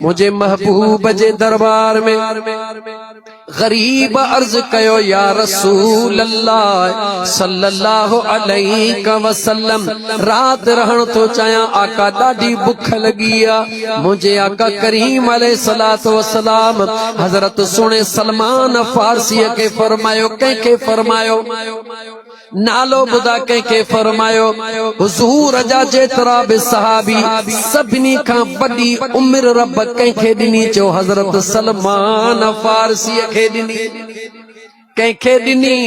मुझे महबूब जे दरबार में गरीब अर्ज कयो या रसूल अल्लाह सल्लल्लाहु अलैहि वसल्लम रात रहन तो चाया आका ॾाढी बुख लगी आ। मुझे आका करीम अलैहिस्सलातु वस्सलाम हजरत सुने सलमान फारसी के फरमायो के फरमायो नालो बुधा के फरमायो हुजूर जा जेतरा बि सहाबी सभिनी खां वॾी उम्र रब के दिनी चो हजरत सलमान फारसी के दिनी के दिनी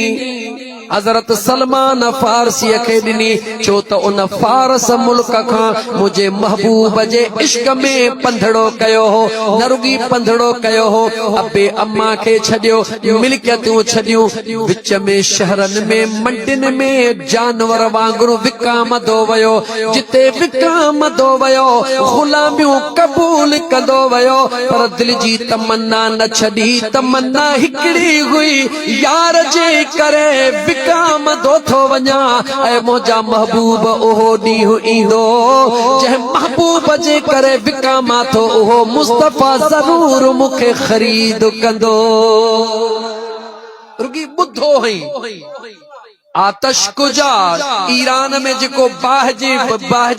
हजरत सलमान फारसी के दिनी छो तो उन फारस मुल्क खां मुझे महबूब जे इश्क में पंधड़ो कयो हो न रुगी पंधड़ो कयो हो अबे अम्मा के छडियो मिल्कियतूं छडियूं विच में शहरन में मंडिन में जानवर वांगुरु विकामदो वयो जिते विकामदो वयो गुलामियूं कबूल कंदो वयो पर दिल जी तमन्ना न छडी तमन्ना हिकड़ी हुई यार जे करे काम दो थो वञा ऐ मुंहिंजा महबूब ओहो ॾींहुं ईंदो जंहिं महबूब जे करे विकामा थो उहो मुस्तफ़ा ज़रूर मूंखे ख़रीद कंदो। रुगी ॿुधो हई आतश कुजार ईरान में जेको बाह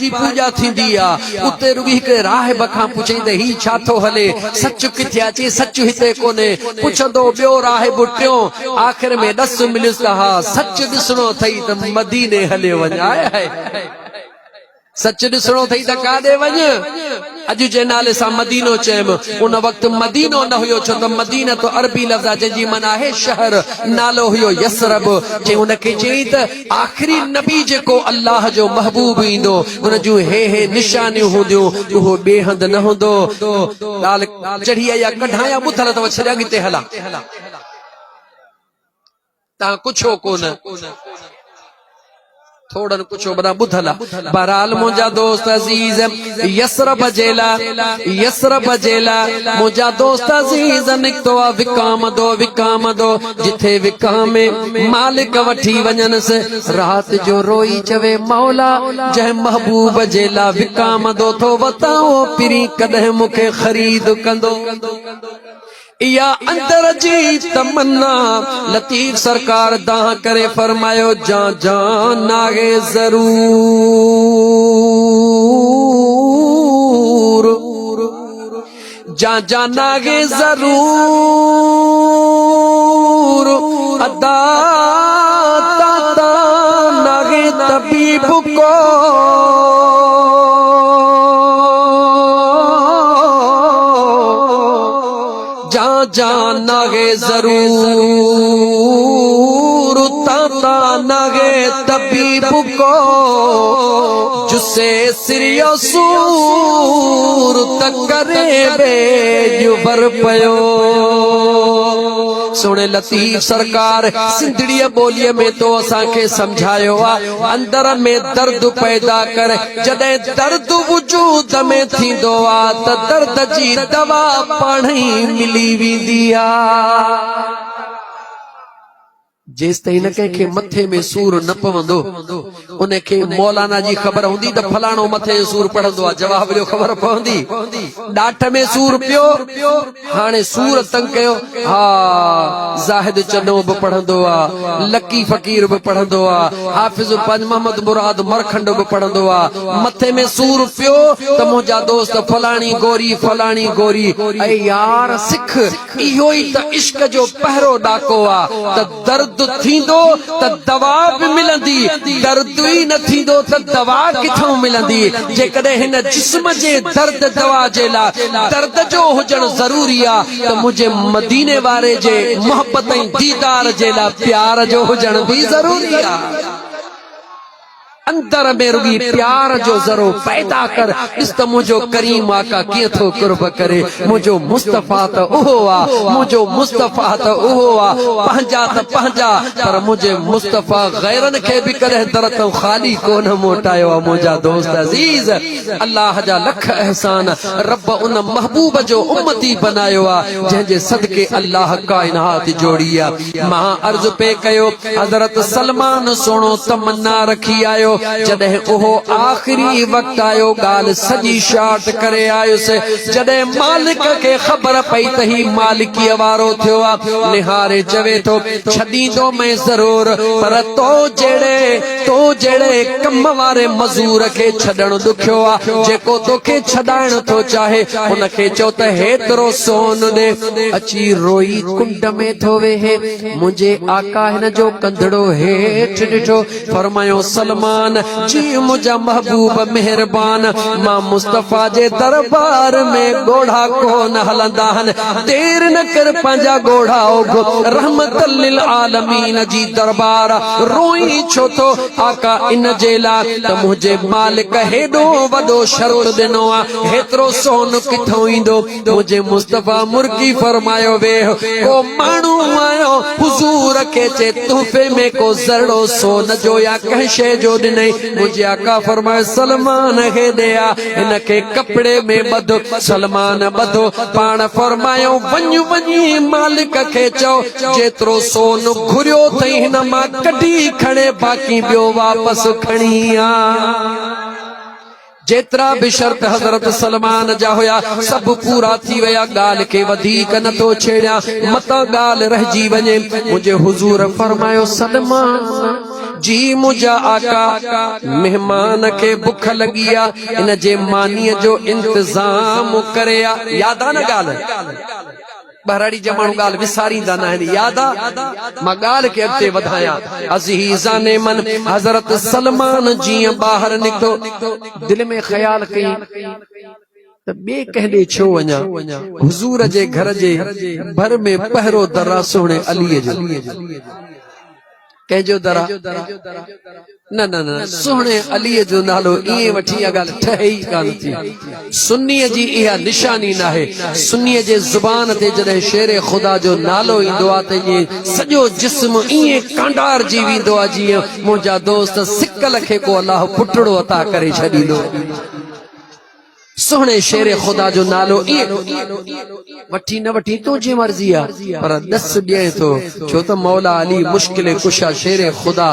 जी पूजा थींदी आ उते रुगी हिकड़े राहिब खां पुछंदे ही छा थो हले सच किथे अचे सच हिते कोने पुछंदो ॿियो राहिब टियों आखिर में ॾस मिलियुसि त हा सच ॾिसणो अथई त मदीने हले वञ आए सच ॾिसणो अथई त काॾे वञ अॼु जे नाले सां मदीनो चयमि उन वक्त मदीनो न हुयो छो त मदीना तो अरबी लफ़्ज़ आहे जंहिंजी माना आहे शहर नालो हुयो यसरब जे उनखे चई त आखिरी नबी जेको अल्लाह जो महबूब ईंदो उन जूं हे निशानियूं हूंदियूं उहो ॿिए हंधि न हूंदो। ॻाल्हि चढ़ी आई आहे कढां या ॿुधल अथव छॾिया अॻिते हला तव्हां कुझो कोन थोड़न कुछो बड़ा बुधला बहरहाल मुंजा दोस्त अजीज यसरब जेला मुंजा दोस्त अजीज निकतो विकाम दो जिथे विकामे मालिक वठी वञन से रात जो रोई चवे मौला जह महबूब जेला विकाम दो थो वताओ पिरी कदह मुखे खरीद कंदो। या अंदर जी तमन्ना लतीफ सरकार दाह करे फरमायो जा नागे जरूर जा नागे जरूर अदा ताता नागे तबीब को नागे जरूर ताता नागे तबीब को जुसे सिरियो सूर तकरे बेजुबर पयो। सोने लतीफ सरकार सिंधड़ीअ ॿोलीअ में तो असांखे समझायो आ अंदर में दर्द पैदा कर जॾहिं दर्द वजूद में थींदो आ त दर्द जी दवा पाण ई मिली वेंदी आ। जेस ताईं न कंहिंखे मथे में सूर न पवंदो उनखे मौलाना जी ख़बर हूंदी त फलाणो मथे जो सूर पढ़ंदो आहे जवाब ॾियो ख़बर पवंदी ॾाठ में सूर पियो हाणे सूर तंग कयो हा ज़ाहिद चनो बि पढ़ंदो आहे लकी फ़कीर बि पढ़ंदो आहे हाफ़िज़ मोहम्मद मुराद मरखंड बि पढ़ंदो आहे मथे में सूर पियो त मुंहिंजा दोस्त फलाणी गोरी ऐं यार सिख इहो ई त इश्क जो पहिरो ॾाको आहे त दर्द थींदो त दवा भी मिलंदी दर्द ही न थींदो त दवा किथों मिलंदी जेकॾहिं हिन जिस्म जे दर्द दवा जे लाइ दर्द जो हुजण ज़रूरी आहे त मुंहिंजे मदीने वारे जे मोहब्बत ऐं दीदार जे लाइ प्यार जो हुजण भी ज़रूरी आहे। अंदर में रुगी प्यार जो ज़रो पैदा कर इस त मुझो करीम आका कीअं थो कुर्ब करे मुझो मुस्तफ़ा त उहो आ मुझो मुस्तफ़ा त उहो आ पंहिंजा त पंहिंजा पर मुझे मुस्तफ़ा गैरन खे भी कदहिं दर तो खाली कोन मोटायो आ। मुंहिंजा दोस्त अजीज अल्लाह जा लख एहसान रब उन महबूब जो उम्मती बनायो आ जंहिंजे सदके अल्लाह कायनात जोड़ी आ। मां अर्ज पे कयो हज़रत सलमान सोनो तमन्ना रखी आयो जॾहिं उहो आख़िरी वक़्तु आयो ॻाल्हि सॼी शार्ट करे आयुसि जॾहिं मालिक खे ख़बर पई त ही मालिकीअ वारो थियो आहे निहारे चवे थो छॾींदो मैं ज़रूर पर तो जहिड़े कम वारे मज़ूर खे छॾणु ॾुखियो आहे जेको तोखे छॾाइण थो चाहे उनखे चओ त हेतिरो सोन ॾे अची रोई कुंड में थो वेहे मुंहिंजे आका हिन जो कंधड़ो हेठि ॾिठो फरमायो सलमान जी मुंहिंजा महबूब मेहरबान मां मुस्तफ़ा जे दरबार में ॻोढ़ा कोन हलंदा आहिनि देर न कर पंहिंजा ॻोढ़ा रहमतल लिल आलमीन जी दरबार रोई छो थो आका इन जे लाइ त मुंहिंजे मालिक हेॾो वॾो शर्त ॾिनो आहे हेतिरो सोन किथां ईंदो मुंहिंजे मुस्तफ़ा मुर्गी फरमायो वेह को माण्हू आयो हुजूर खे चए तोहफ़े में को ज़रो सोन जो या कंहिं शइ जो ॾिनई मुंहिंजे आका फरमायो सलमान खे ॾिया हिन खे कपिड़े में ॿधो सलमान ॿधो पाण फरमायो वञी मालिक खे चओ जेतिरो सोन घुरियो अथई हिन मां कढी खणे बाक़ी ॿियो वापसि खणी आ जेतिरा बि शर्त हज़रत सलमान जा हुया सभु पूरा थी विया ॻाल्हि खे वधीक नथो छेड़िया मत ॻाल्हि रहिजी वञे मुंहिंजे हुज़ूर फरमायो सलमान जी मुंहिंजा आका मेहमान खे बुख लॻी आहे इन जे मानीअ जो इंतज़ाम करे आ याद आहे न ॻाल्हि बहराड़ी जमाणो ॻाल्हि विसारींदा न आहिनि याद आहे मां ॻाल्हि खे अॻिते वधायां अज़ीज़ाने मन हज़रत सलमान जीअं ॿाहिरि निकितो दिलि में ख़्याल कई त ॿिए कंहिं ॾे छो वञा हुज़ूर जे घर जे भर में पहिरो दरा सोणे अलीअ जो कंहिंजो दरा न न न सोहणे अलीअ जो नालो ईअं वठी इहा ॻाल्हि ठहे ई कान थी सुन्नीअ जी इहा निशानी न आहे सुन्नीअ जे ज़ुबान ते जॾहिं शेर ख़ुदा जो नालो ईंदो आहे त ईअं सॼो जिस्म ईअं कांडार जी वेंदो आहे जीअं मुंहिंजा दोस्त सिकल खे को अलाह पुटड़ो अता करे छॾींदो सोहणे शेर ख़ुदा जो नालो वठी न वठी तुंहिंजी मर्ज़ी आहे पर दस ॾिए थो छो त मौला अली मुश्किल कुशा शेर ख़ुदा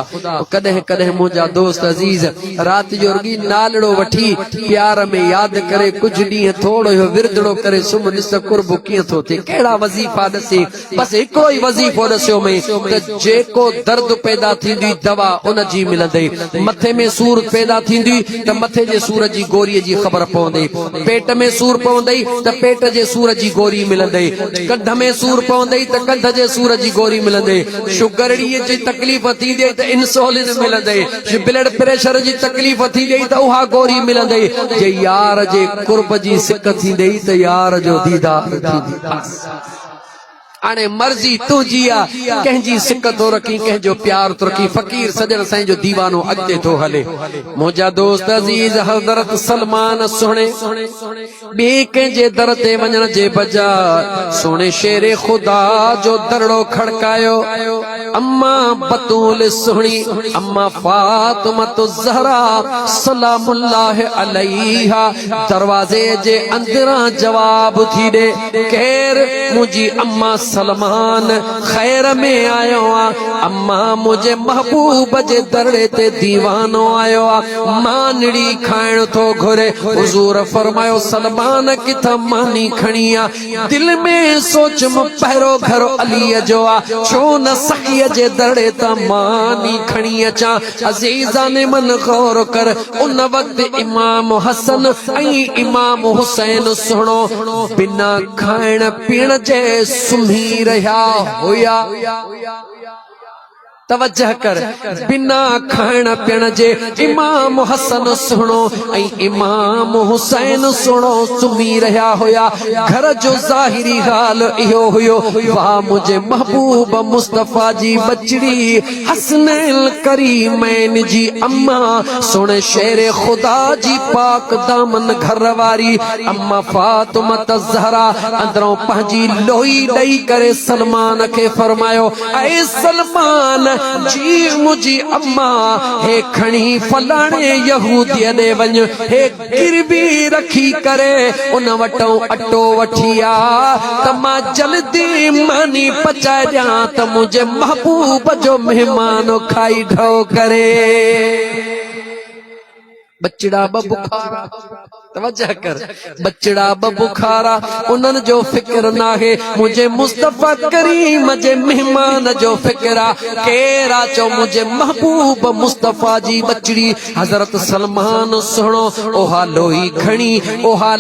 कॾहिं कॾहिं मुंहिंजा दोस्त अज़ीज़ राति जो रुॻी नालड़ो वठी प्यार में यादि करे कुझु ॾींहं थोरो इहो विरदड़ो करे सुम्ह ॾिस त कुर्ब कीअं थो थिए कहिड़ा वज़ीफ़ा ॾसे बसि हिकिड़ो ई वज़ीफ़ो ॾसियो में त जेको दर्द पैदा थींदी दवा उन जी मिलंदई मथे में सूर पैदा थींदी त मथे जे सूर जी गोरीअ जी ख़बर पवंदी पेट में सूर पवंदई त पेट जे सूर जी गोरी मिलंदई कंध में सूर पवंदई त कंध जे सूर जी गोरी मिलंदई शुगरड़ीअ जी तकलीफ़ थींदी त इंसुलिन मिलंदई ब्लड प्रेशर जी तकलीफ़ थींदी त उहा गोरी मिलंदई जे यार जे कुर्ब जी सिक थींदई त यार जो दीदार थींदी हाणे मर्ज़ी तुंहिंजी आहे कंहिंजी सिक थो रखी कंहिंजो प्यार थो रखी फ़क़ीर सजण साईं जो दीवानो अॻिते थो हले मुंहिंजा दोस्त अज़ीज़ हज़रत सलमान सुहिणे ॿिए कंहिंजे दर ते वञण जे बजाय सोणे शेर ख़ुदा जो दरड़ो खड़कायो अम्मा बतूल सुहिणी अम्मा फातिमा ज़हरा सलामुल्लाह अलैहा दरवाज़े जे अंदरां जवाब थी ॾे केर मुंहिंजी अम्मा सलमान खैर में आयो आ अम्मा मुझे महबूब जे दरड़े ते दीवानो आयो आ मानड़ी खाइण थो घुरे हुजूर फरमायो सलमान किथा मानी खणी आ दिल में सोच पहिरो घर अलीअ जो आ छो न सखीअ जे दरड़े ता मानी खणी अचां अज़ीज़ा ने मन गौर कर उन वक्त इमाम हसन ऐं इमाम हुसैन सुणो बिना खाइण पीअण जे सुम्ही रहा हुया तवज्जह कर बिना खाइण पीअण जे इमाम हसन सुणो ऐं इमाम हुसैन सुणो सुम्ही रहिया हुया घर जो ज़ाहिरी हाल इहो हुयो वाह मुंहिंजे महबूब मुस्तफ़ा जी बचड़ी हसनैल करीमैन जी अम्मा सुणे शेर ख़ुदा जी पाक दामन घर वारी अम्मा फातिमा ज़हरा अंदरों पंहिंजी लोई ॾेई करे सलमान खे फरमायो ऐ सलमान जी मुझी अम्मा हे खणी फलाणे यहूदीअ ॾे वञ हे गिरवी रखी करे उन वटो अटो वठी आ त मां जल्दी मानी पचाए ॾियां त मुंहिंजे महबूब जो महिमान खाई ढो करे बचड़ा बुखारा तवज्जो कर बचड़ा बुखारा उन्हनि जो फिक्र नाहे मुझे मुस्तफा करीम जे मेहमान जो फिक्रा केरा चो मुझे महबूब मुस्तफा जी बचड़ी हजरत सलमान सुनो ओहा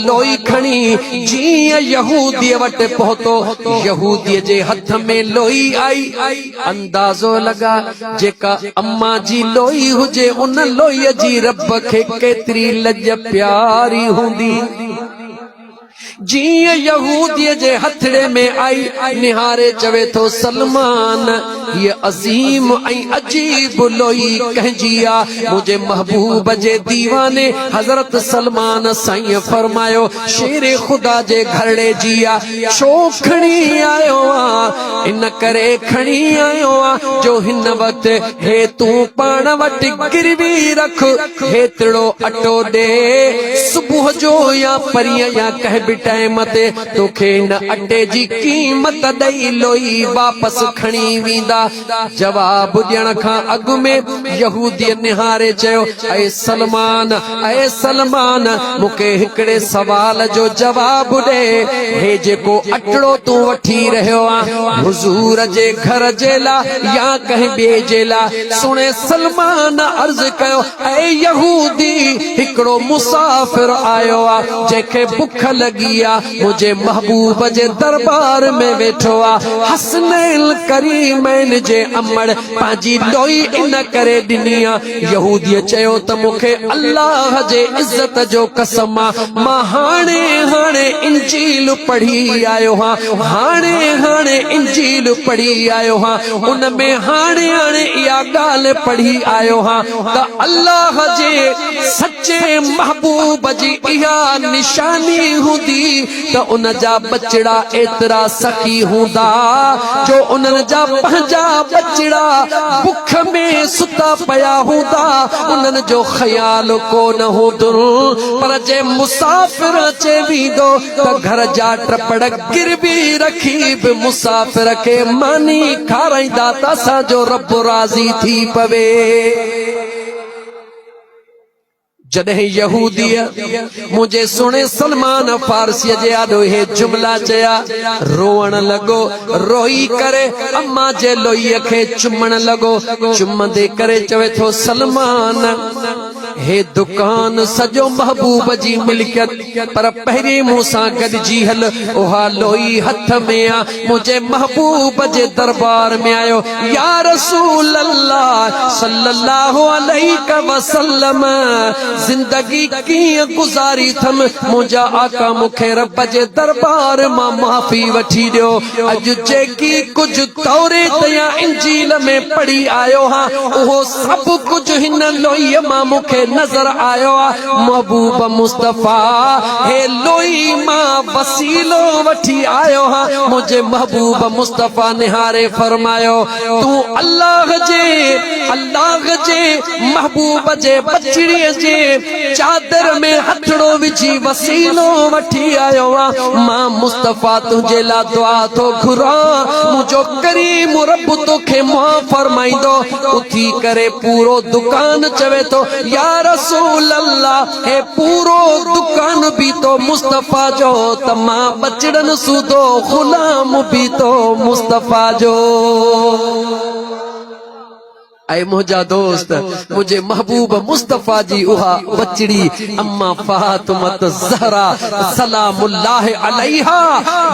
लोई खणी जीअं यहूदी वटि पहुतो यहूदी जे हथ में लोई आई अंदाज़ो लगा जेका अम्मा जी लोई हुजे उन लोई जी रब खे केतरी लज प्यारी हुंदी जीअं यहूदीअ जे हथड़े में आई निहारे चवे थो सलमान ये अजीम ऐं अजीब लोई कंहिंजी आ मुझे महबूब जे दीवाने हजरत सलमान साईं फरमायो शेरे खुदा जे घरड़े जी आ छो खणी आयो आ इन करे खणी आयो आ जो हिन वक्त हे तू पाण वटि गिरवी रख हेतड़ो अटो दे सुबुह जो या परीअं या कंहिं बि टाइम ते तोखे इन अटे जी कीमत ॾेई लोई वापस खणी वेंदा जवाब ॾियण खां अॻु में यहूदी निहारे चयो ऐ सलमान मूंखे हिकिड़े सवाल जो जवाब ॾे हे जेको अटड़ो तूं वठी रहियो आ हुजूर जे घर जे लाइ या कंहिं ॿिए जे लाइ सुणे सलमान अर्ज़ कयो ऐ यहूदी हिकिड़ो मुसाफ़िर आयो आ जंहिंखे बुख लगी मुझे महबूब जे दरबार में वेठो आ हसनैन करीमैन जे अमड़ पांजी लोई इन करे ॾिनी आ यहूदी चयो त मूंखे अल्लाह जे इज्जत जो कसम आ मां हाणे इंजील पढ़ी आयो हाणे इंजील पढ़ी आयो हां उन में हाणे इहा ॻाल्हि पढ़ी आयो हां त अल्लाह जे सच्चे महबूब जी इहा निशानी हूंदी त उन जा बचड़ा एतरा सखी हूंदा जो उन्हनि जा पंहिंजा बचड़ा बुख में सुता पया हूंदा उन्हनि जो ख्याल कोन हूंदो पर जे मुसाफ़िर अचे वेंदो त घर जा टपड़ गिरवी रखी बि मुसाफ़िर खे मानी खाराईंदा त असांजो रब राज़ी थी पवे जॾहिं यहूदीअ मुझे सुणे सलमान फारसी जे आॾो हे जुमला चया रोवण लॻो रोई करे अम्मा जे लोईअ खे चुमण लॻो चुमंदे करे चवे थो सलमान हे दुकान सॼो महबूब जी मिल्कियत पर पहिरीं मूंसां गॾिजी हल उहा लोई हथ में आ मुझे महबूब जे दरबार में आयो या रसूल अल्लाह सल्लल्लाहु अलैहि वसल्लम जिंदगी कीअं गुज़ारी थम मुंहिंजा आका मूंखे रब जे दरबार मां माफ़ी वठी ॾियो अॼु जेकी कुझु तौरेत या इंजील में पढ़ी आयो हां उहो सभु कुझु हिन लोईअ मां मूंखे नज़र आयो आहे महबूब मुस्तफा हे लोई मां वसीलो वठी आयो हां मुझे महबूब मुस्तफा निहारे फरमायो तू अल्लाह जे महबूब जे बचड़ीअ जे चादर में हथड़ो विझी वसीलो वठी आयो आ मां मुस्तफा तुझे ला दुआ तो घुरा मुझो करीम रब तोखे मुआ फरमाइंदो उथी करे पूरो दुकान चवे तो या रसूल अल्लाह हे पूरो दुकान भी तो मुस्तफा जो त मां बचड़न सूदो गुलाम भी तो मुस्तफा जो ऐ मुझा दोस्त मुझे महबूब मुस्तफा जी उहा बचड़ी अम्मा फातिमा ज़हरा सलामुल्लाह अलैहा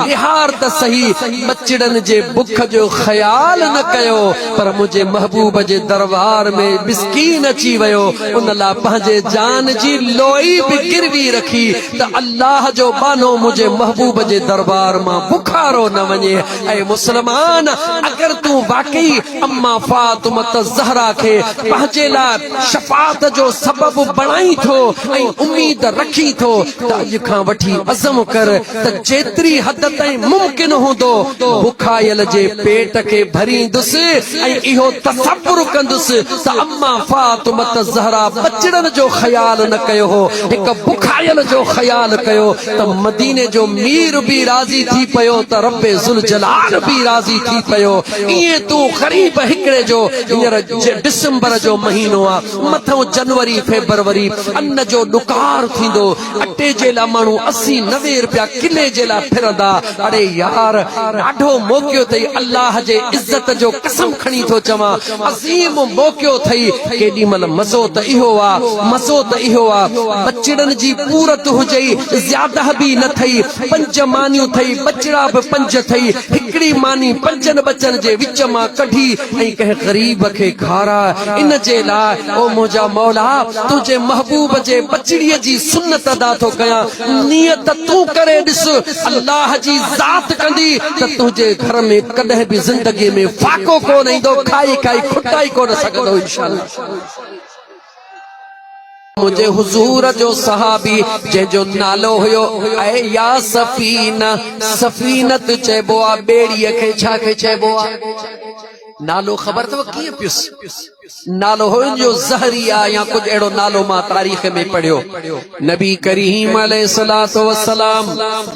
निहार त सही बचड़न जे बुख जो ख्याल न कयो पर मुझे महबूब जे दरबार में मिस्कीन अची वयो उन ला पंहिंजे जान जी लोई भी गिरवी रखी त अल्लाह जो बानो मुझे महबूब जे दरबार मां बुखारो न वञे ऐ मुसलमान अगर तू वाकई अम्मा फातिमा ज़हरा खे पंहिंजे लाइ शफाअत जो सबब बणाई थो ऐं उम्मीद रखी थो त अॼु खां वठी अज़म कर त जेतिरी हद ताईं मुमकिन हूंदो बुखायल जे पेट खे भरींदुसि ऐं इहो तसव्वुर कंदुसि त अम्मा फातिमा ज़हरा बचड़न जो ख्याल न कयो हो हिकु बुखायल जो ख्याल कयो त मदीने जो मीर भी राज़ी थी पियो त रब्बे ज़ुल जलाल भी राज़ी थी पियो ईअं तूं ग़रीब हिकिड़े जो हींअर डिसंबर जो महीनो आ मथो जनवरी फेब्रुवरी अन्न जो डुकार थींदो अटे जे ला माण्हू 80-90 रुपया किले जे ला फिरंदा अरे यार ॾाढो मौक़ियो अथई अल्लाह जे इज़त जो कसम खणी थो चवां अज़ीम मौक़ियो अथई केॾी महिल मज़ो त इहो आहे मज़ो त इहो आहे बचड़नि जी पूरत हुजई ज़्यादा बि न थई 5 मानियूं थई बचड़ा बि 5 थई हिकिड़ी मानी 5 बचनि जे विच मां कढी ऐं कंहिं ग़रीब खे खारा इन जे लाइ ओ मुंहिंजा मौला तुंहिंजे महबूब जे बचड़ीअ जी सुन्नत अदा थो कयां नियत तूं करे ॾिस अल्लाह जी ज़ात कंदी त तुंहिंजे घर में कॾहिं बि ज़िंदगी में फाको कोन ईंदो खाई खाई खुटाई कोन सघंदो इंशाअल्लाह मुझे हुजूर जो सहाबी जंहिंजो नालो हुयो ऐ या सफीना सफीनत चइबो आहे ॿेड़ीअ खे छा खे चइबो आहे नालो ख़बर अथव कीअं पियुसि नालो हुयो जो ज़हरिया या कुझु अहिड़ो नालो मां तारीख़ में पढ़ियो नबी करीम अलैहिस्सलातु वस्सलाम